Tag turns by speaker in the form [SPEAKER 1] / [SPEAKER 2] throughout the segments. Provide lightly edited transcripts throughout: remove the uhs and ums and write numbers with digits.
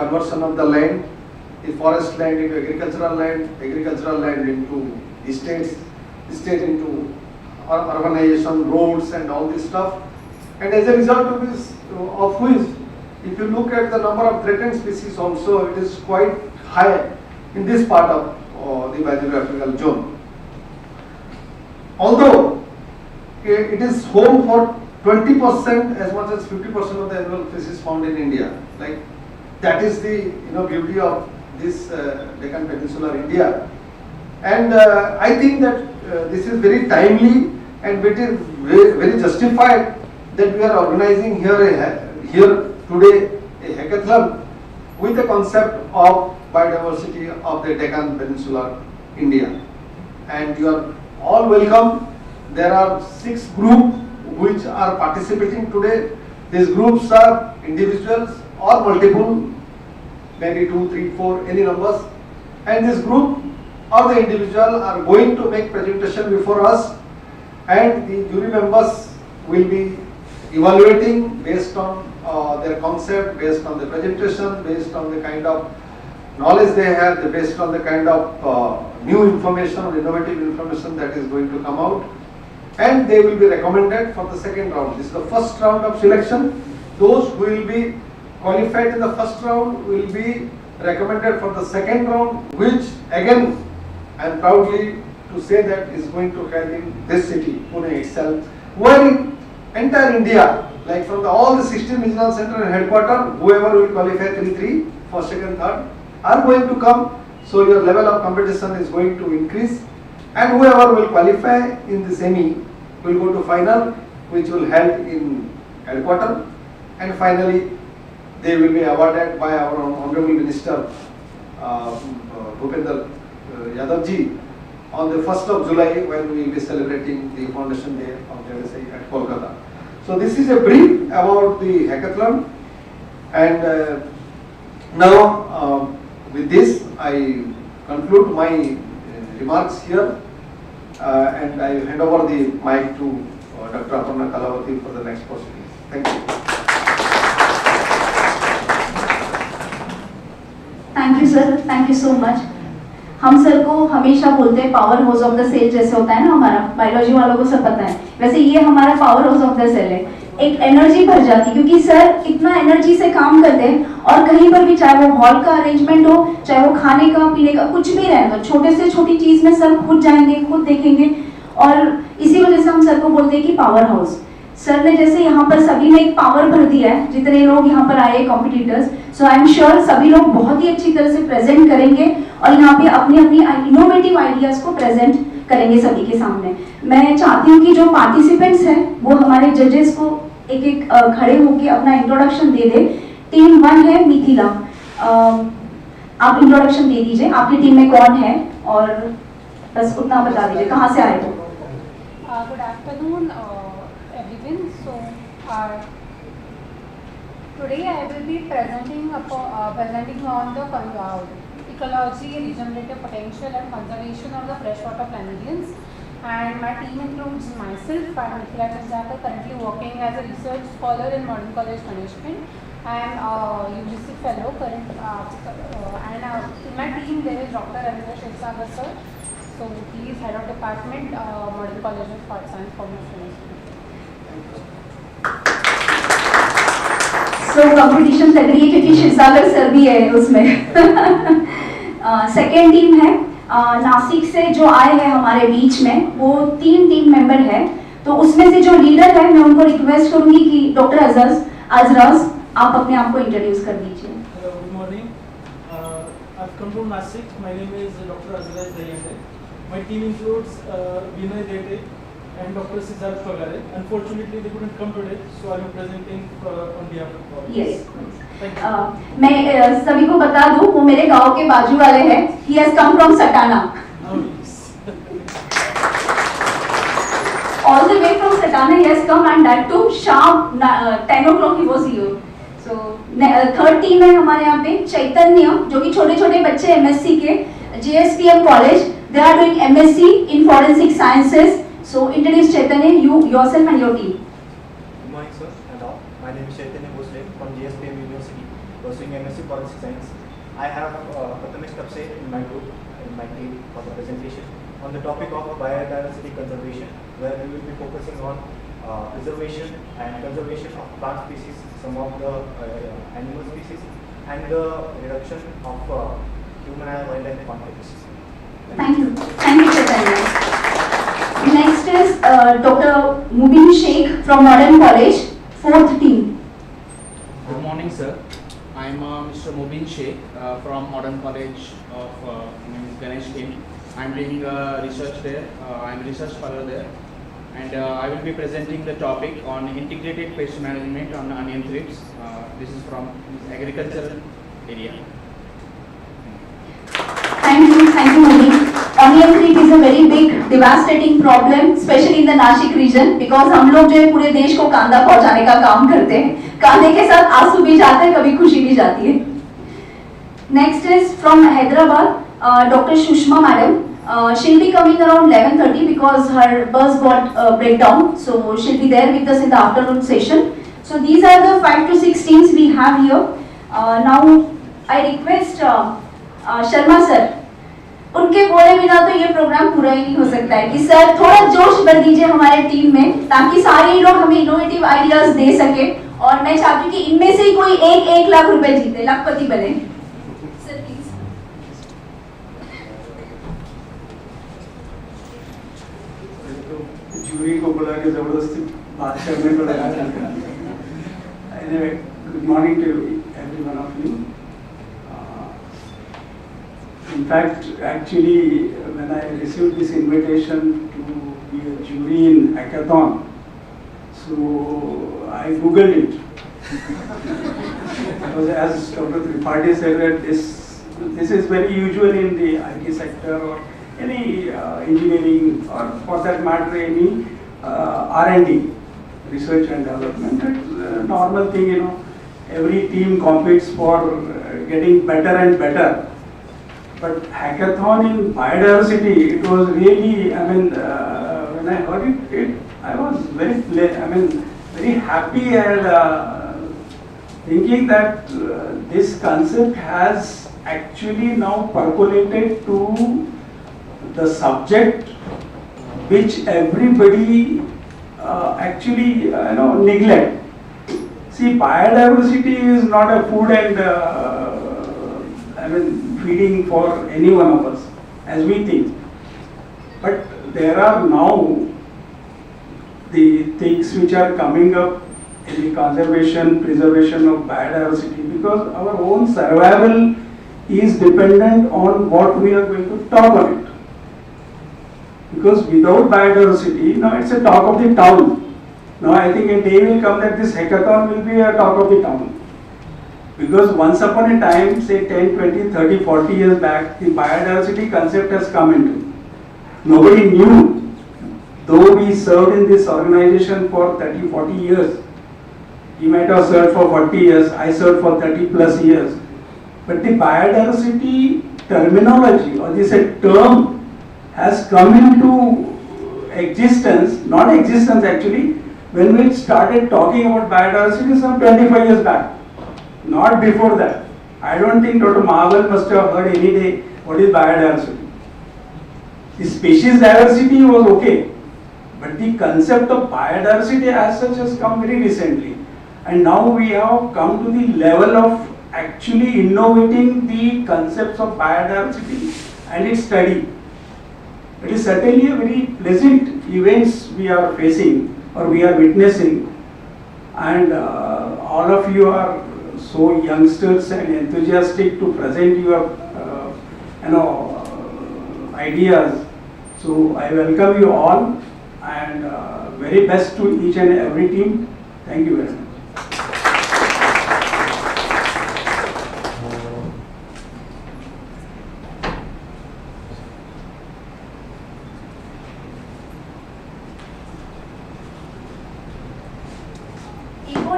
[SPEAKER 1] conversion of the land, the forest land into agricultural land into estates, estate into urbanization, roads and all this stuff. And as a result of this, if you look at the number of threatened species also, it is quite high in this part of the biogeographical zone. Although it is home for 20% as much as 50% of the animal species found in India. Like that is the beauty of this Deccan Peninsular India. And I think that this is very timely and it is very justified that we are organizing here today a hackathon with the concept of biodiversity of the Deccan Peninsular India. And you are all welcome. There are 6 groups which are participating today. These groups are individuals or multiple, maybe 2, 3, 4, any numbers. And this group or the individual are going to make presentation before us, and the jury members will be evaluating based on their concept, based on the presentation, based on the kind of knowledge they have, based on the kind of new information or innovative information that is going to come out. And they will be recommended for the second round. This is the first round of selection. Those who will be qualified in the first round will be recommended for the second round, which again I am proudly to say that is going to held in this city, Pune itself, where in entire India, like from all the 16 regional center and headquarters, whoever will qualify 3, first, second, third, are going to come. So your level of competition is going to increase, and whoever will qualify in the semi will go to final, which will held in headquarters, and finally they will be awarded by our Honorable Minister Bhupender Yadav ji on the 1st of July, when we will be celebrating the Foundation Day of ZSI at Kolkata. So this is a brief about the hackathon, and now with this I conclude my remarks here, and I hand over the mic to Dr. Aparna Kalavati for the next proceedings. Thank you.
[SPEAKER 2] Thank you sir, thank you so much. हम sir को हमेशा बोलते हैं power house of the cell, जैसे होता है ना हमारा, बायोलॉजी वालों को सब पता है, वैसे ये हमारा power house of the cell है। एक एनर्जी भर जाती, क्योंकि सर इतना एनर्जी से काम करते हैं, और कहीं पर भी चाहे वो हॉल का अरेंजमेंट हो, चाहे वो खाने का पीने का कुछ भी रहे, तो छोटे से छोटी चीज में सर खुद जाएंगे, खुद देखेंगे, और इसी वजह से हम सर को बोलते हैं कि पावर हाउस। सर ने जैसे यहाँ पर सभी ने एक पावर भर दिया है, जितने लोग यहाँ पर आए competitors, so I am sure सभी लोग बहुत ही अच्छी तरह से प्रेजेंट करेंगे और यहाँ पे अपनी अपनी इनोवेटिव आइडियाज को प्रेजेंट करेंगे सभी के सामने। मैं चाहती हूँ कि जो पार्टिसिपेंट्स हैं वो हमारे जजेस को एक एक खड़े होकर अपना इंट्रोडक्शन दे दे। टीम 1 है मिथिला, आप इंट्रोडक्शन दे दीजिए, आपकी टीम में कौन है और बस उतना बता दीजिए कहाँ से आए हो।
[SPEAKER 3] Good afternoon everyone. So today I will be presenting on the ecology, regenerative potential and conservation of the freshwater planarians. And my team includes myself, I am Mithila Chanjaka, currently working as a research scholar in Modern College Management. I am UGC fellow current, and in my team there is Dr. Ravindra sir. So he is head of department, Modern College of Art Science Commerce.
[SPEAKER 2] So competition लग रही है क्योंकि Shivsagar sir भी है उसमें। Second team है नासिक से जो आए हैं हमारे बीच में, वो 3 टीम मेंबर है, तो उसमें से जो लीडर है मैं उनको रिक्वेस्ट करूंगी कि डॉक्टर अजराज आप अपने आप को इंट्रोड्यूस कर दीजिए।
[SPEAKER 4] Good morning. I've come from Nashik. My name is Dr. Azraj Dayande. My team includes Vinay Dete and Dr. Siddharth Pagare. Unfortunately, they couldn't come today, so I am presenting on behalf of all.
[SPEAKER 2] Yes.
[SPEAKER 4] Thank you.
[SPEAKER 2] मैं सभी को बता दूं, वो मेरे गांव के बाजू वाले हैं। He has come from Satana.
[SPEAKER 4] Oh, yes.
[SPEAKER 2] All the way from Satana he has come, and that too sharp 10 o'clock he was here. So third team है हमारे यहाँ पे चैतन्य, जो कि छोटे छोटे बच्चे MSc के JSPM college, they are doing MSc in forensic sciences. So introduce Chaitanya, you yourself and your team.
[SPEAKER 5] Good morning, sir and all. My name is Chaitanya Bhosle from GSPM University, pursuing MSc forest science. I have Prathamesh Tapse in my group, in my team for the presentation on the topic of biodiversity conservation, where we will be focusing on preservation and conservation of plant species, some of the animal species, and the reduction of human and wildlife conflicts.
[SPEAKER 2] Thank you. Thank you, Chaitanya. Next is Dr. Mubin Sheikh from Modern College, 4th team.
[SPEAKER 6] Good morning, sir. I'm Mr. Mubin Sheikh from Modern College of Ganesh team. I'm doing research there. I'm a research fellow there. And I will be presenting the topic on integrated pest management on onion thrips. This is from agricultural area.
[SPEAKER 2] Thank you, Mubin. Onion thrip is a very big, devastating problem, especially in the Nashik region, because हम लोग जो है पूरे देश को कांदा पहुंचाने का काम करते हैं. कांदे के साथ आंसू भी जाते हैं, कभी खुशी भी जाती है. Next is from Hyderabad, Dr. Shushma madam. She'll be coming around 11:30 because her bus got breakdown, so she'll be there with us in the afternoon session. So these are the 5 to 6 teams we have here. Now I request Sharma sir. उनके बोले बिना तो ये programme पूरा ही नहीं हो सकता है कि सर थोड़ा जोश भर दीजिए हमारे टीम में, ताकि सारे लोग हमें इनोवेटिव आइडियाज दे सके, और मैं चाहती हूँ कि इनमें से कोई 1 लाख रुपए जीते, लाखपति बने. Sir please.
[SPEAKER 7] जूरी को बुला के जबरदस्ती बात करने पड़ेगा. Anyway, good morning to every one of you. In fact, actually, when I received this invitation to be a jury in hackathon, so I googled it. Because as Dr. Tripathi said, that this is very usual in the IT sector or any engineering, or for that matter any R&D, research and development. It's a normal thing, you know. Every team competes for getting better and better. But hackathon in biodiversity, it was really, I mean, when I heard it, I was very happy and thinking that this concept has actually now percolated to the subject which everybody actually neglect. See, biodiversity is not a food and feeding for any one of us, as we think. But there are now the things which are coming up in the conservation, preservation of biodiversity, because our own survival is dependent on what we are going to talk on it. Because without biodiversity, now it's a talk of the town. Now I think a day will come that this hackathon will be a talk of the town. Because once upon a time, say 10, 20, 30, 40 years back, the biodiversity concept has come into. Nobody knew, though we served in this organization for 30, 40 years. You might have served for 40 years, I served for 30 plus years. But the biodiversity terminology, or this term, has come into existence, not existence actually, when we started talking about biodiversity some 25 years back. Not before that. I don't think Dr. Mahaval must have heard any day what is biodiversity. The species diversity was okay, but the concept of biodiversity as such has come very recently. And now we have come to the level of actually innovating the concepts of biodiversity and its study. It is certainly a very pleasant events we are facing or we are witnessing, and all of you are so youngsters and enthusiastic to present your ideas. So I welcome you all, and very best to each and every team. Thank you very much.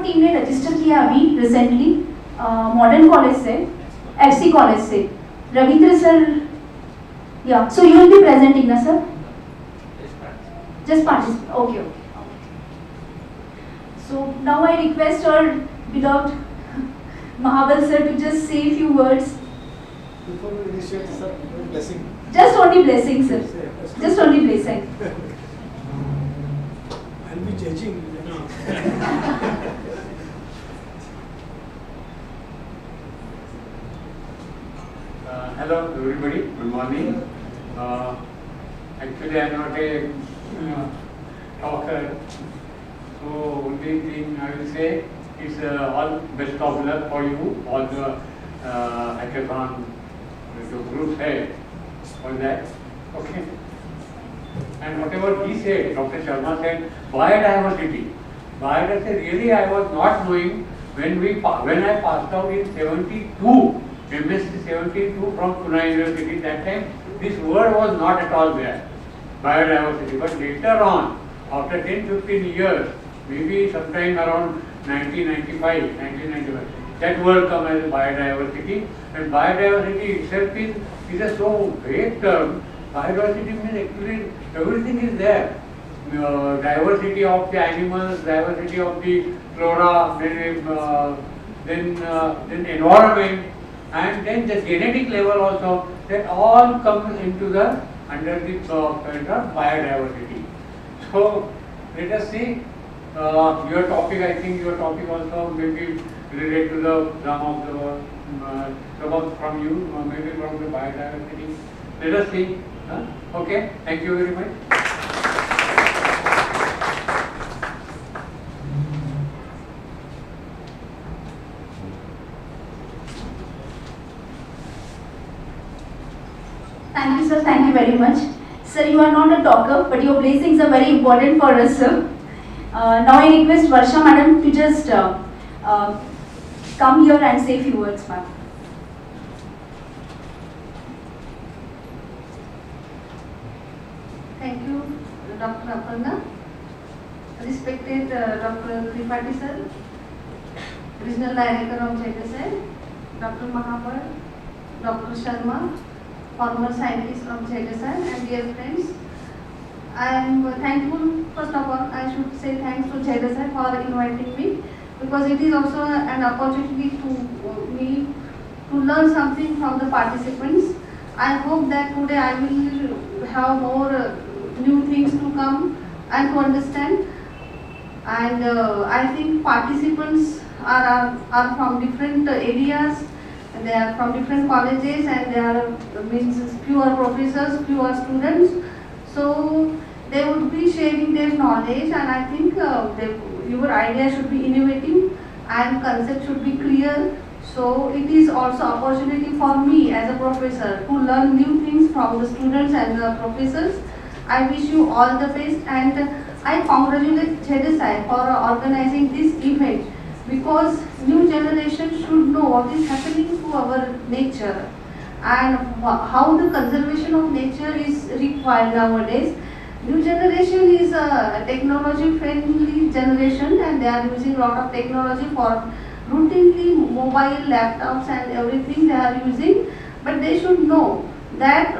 [SPEAKER 2] Team ने register किया अभी recently modern college से, FC college से. Ravindra sir, या so you will be presenting ना sir? Just participate. Okay. So now I request our beloved Mahabal sir to just say a few words.
[SPEAKER 4] Before we initiate, sir, blessing.
[SPEAKER 2] Just only blessing, sir. Just only blessing.
[SPEAKER 4] I'll be judging.
[SPEAKER 8] Hello everybody, good morning. Actually I am not a talker, so only thing I will say is all best of luck for you, all the hackathon group head for that. Okay. And whatever he said, Dr. Sharma said, biodiversity. Biodiversity, really I was not knowing when I passed out in 72. MSc 72 from Pune University, that time this word was not at all there, biodiversity. But later on, after 10-15 years, maybe sometime around 1995, that word come as biodiversity. And biodiversity itself is a so vague term. Biodiversity means actually everything is there. Diversity of the animals, diversity of the flora, then environment, and then the genetic level also, that all come into the under the point of biodiversity. So let us see your topic. I think your topic also maybe related to the some of from you, maybe from the biodiversity. Let us see. Okay. Thank you very much.
[SPEAKER 2] Thank you, sir. Thank you very much. Sir, you are not a talker, but your blessings are very important for us, sir. Now I request Varsha madam to just come here and say a few words, ma'am.
[SPEAKER 9] Thank you, Dr. Aparna. Respected Dr. Tripathi sir, Regional Director of ZSI, Dr. Mahabal, Dr. Sharma, former scientist of ZSI, and dear friends. I am thankful, first of all, I should say thanks to ZSI for inviting me, because it is also an opportunity to me to learn something from the participants. I hope that today I will have more new things to come and to understand. And I think participants are from different areas. They are from different colleges, and they are few are professors, few are students. So they would be sharing their knowledge, and I think your idea should be innovative and concept should be clear. So it is also opportunity for me as a professor to learn new things from the students and the professors. I wish you all the best, and I congratulate ZSI for organizing this event, because new generation should know what is happening to our nature and how the conservation of nature is required nowadays. New generation is a technology friendly generation, and they are using a lot of technology for routinely mobile laptops and everything they are using, but they should know that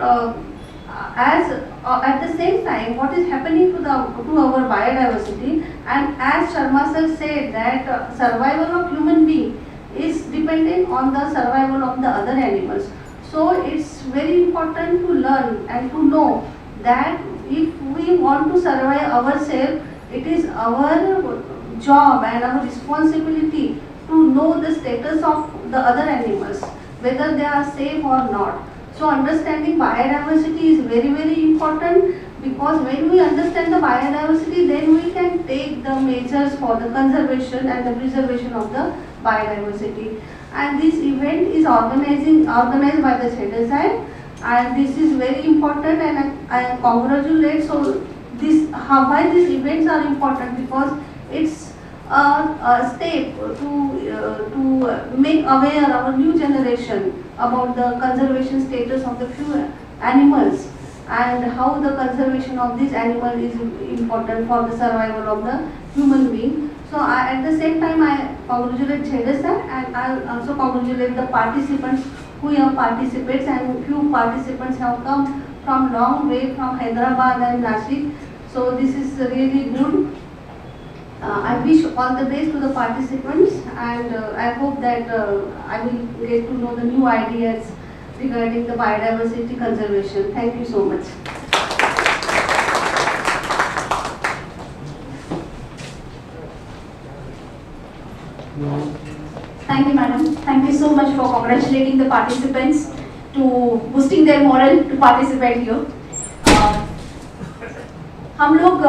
[SPEAKER 9] at the same time what is happening to our biodiversity, and as Sharma sir said that survival of human being is dependent on the survival of the other animals. So it's very important to learn and to know that if we want to survive ourselves, it is our job and our responsibility to know the status of the other animals, whether they are safe or not. So understanding biodiversity is very, very important, because when we understand the biodiversity, then we can take the measures for the conservation and the preservation of the biodiversity. And this event is organized by the ZSI, and this is very important, and I congratulate. So why these events are important, because it's a step to make aware our new generation about the conservation status of the few animals, and how the conservation of this animal is important for the survival of the human being. So at the same time I congratulate ZSI, and I also congratulate the participants who have participated, and few participants have come from long way from Hyderabad and Nashik. So this is really good. I wish all the best to the participants, and I hope that I will get to know the new ideas regarding the biodiversity conservation. Thank you so much.
[SPEAKER 2] Thank you, madam. Thank you so much for congratulating the participants to boosting their morale to participate here. हम लोग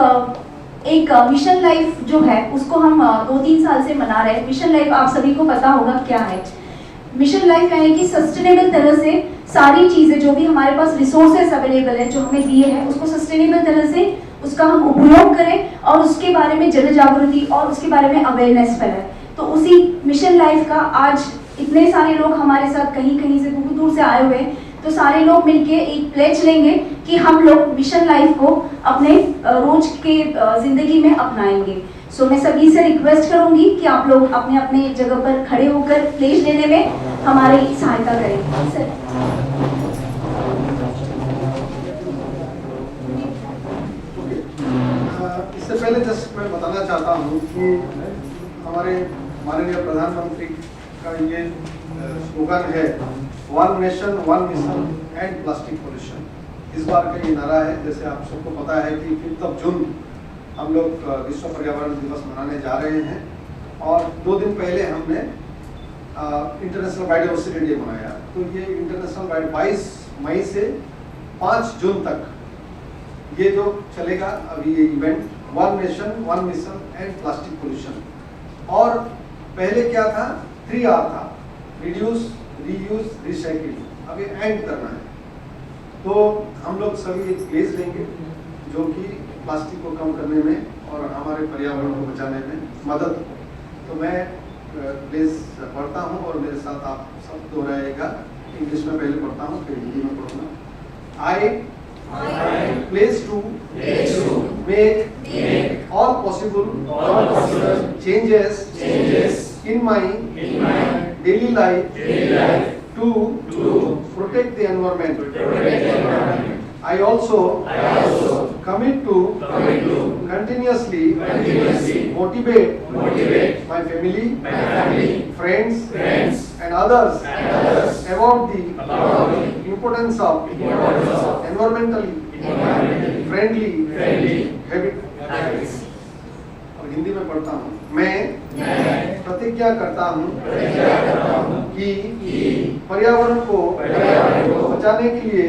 [SPEAKER 2] एक mission life जो है उसको हम 2-3 साल से मना रहे हैं। मिशन लाइफ आप सभी को पता होगा क्या है। मिशन लाइफ यानी कि सस्टेनेबल तरह से सारी चीजें जो भी हमारे पास रिसोर्सेस अवेलेबल है जो हमें दिए हैं उसको सस्टेनेबल तरह से उसका हम उपयोग करें और उसके बारे में जन जागृति और उसके बारे में अवेयरनेस फैलाएं। तो उसी मिशन लाइफ का आज इतने सारे लोग हमारे साथ कहीं कहीं से दूर दूर से आए हुए हैं, तो सारे लोग मिलके एक प्लेज लेंगे कि हम लोग मिशन लाइफ को अपने रोज के जिंदगी में अपनाएंगे। सो मैं सभी से रिक्वेस्ट करूंगी कि आप लोग अपने अपने जगह पर खड़े होकर प्लेज लेने में हमारी सहायता करें। सर
[SPEAKER 1] इससे पहले जस्ट मैं बताना चाहता हूँ कि हमारे माननीय प्रधानमंत्री का ये स्लोगन है one nation one mission and plastic pollution. इस बार का ये नारा है। जैसे आप सबको पता है कि 5 जून हम लोग विश्व पर्यावरण दिवस मनाने जा रहे हैं और 2 दिन पहले हमने इंटरनेशनल बायोडाइवर्सिटी डे मनाया। तो ये इंटरनेशनल 22 मई से 5 जून तक ये जो चलेगा अभी ये event one nation one mission and plastic pollution. और पहले क्या था 3R था, रिड्यूस रीयूज रिसाइकिल। अब ये एंड करना है। तो हम लोग सभी एक प्लेज लेंगे जो कि प्लास्टिक को कम करने में और हमारे पर्यावरण को बचाने में मदद। तो मैं प्लेज पढ़ता हूँ और मेरे साथ आप सब दोहराइएगा। इंग्लिश में पहले पढ़ता हूँ फिर हिंदी में पढ़ूंगा। I pledge to make all possible changes in my daily life to protect the environment. I also commit to continuously motivate my family, friends, and others about the importance of environmentally friendly habits. और हिंदी में पढ़ता हूँ। मैं प्रतिज्ञा करता हूँ कि पर्यावरण को बचाने के लिए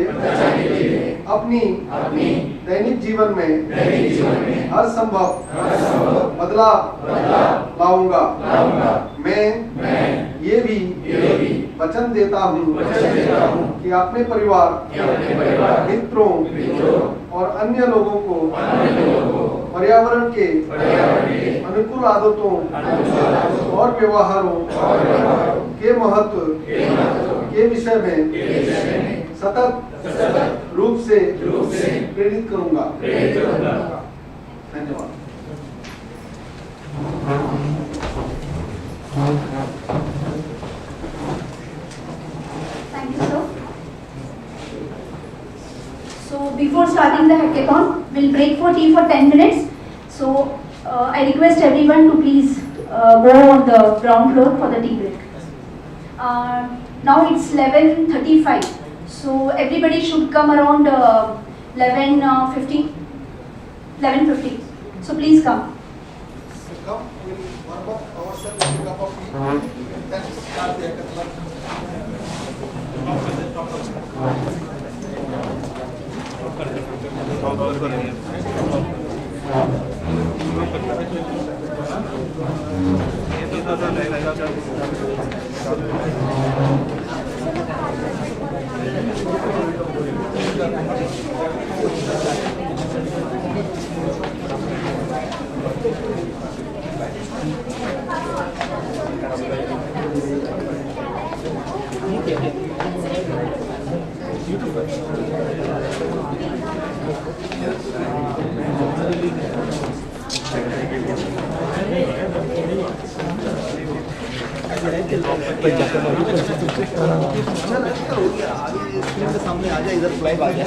[SPEAKER 1] अपनी दैनिक जीवन में हर संभव बदलाव लाऊंगा। मैं ये भी वचन देता हूँ कि अपने परिवार, मित्रों और अन्य लोगों को पर्यावरण के अनुकूल आदतों और व्यवहारों के महत्व के विषय में सतत रूप से प्रेरित करूंगा। धन्यवाद।
[SPEAKER 2] Thank you, sir. So before starting the hackathon, we'll break for tea for 10 minutes. So I request everyone to please go on the ground floor for the tea break. Now it's 11:35. So everybody should come around 11:50. So please come.
[SPEAKER 1] Come, we'll warm up ourselves with a cup of tea. Then start the hackathon. सामने आ जाए, इधर flag आ जाए।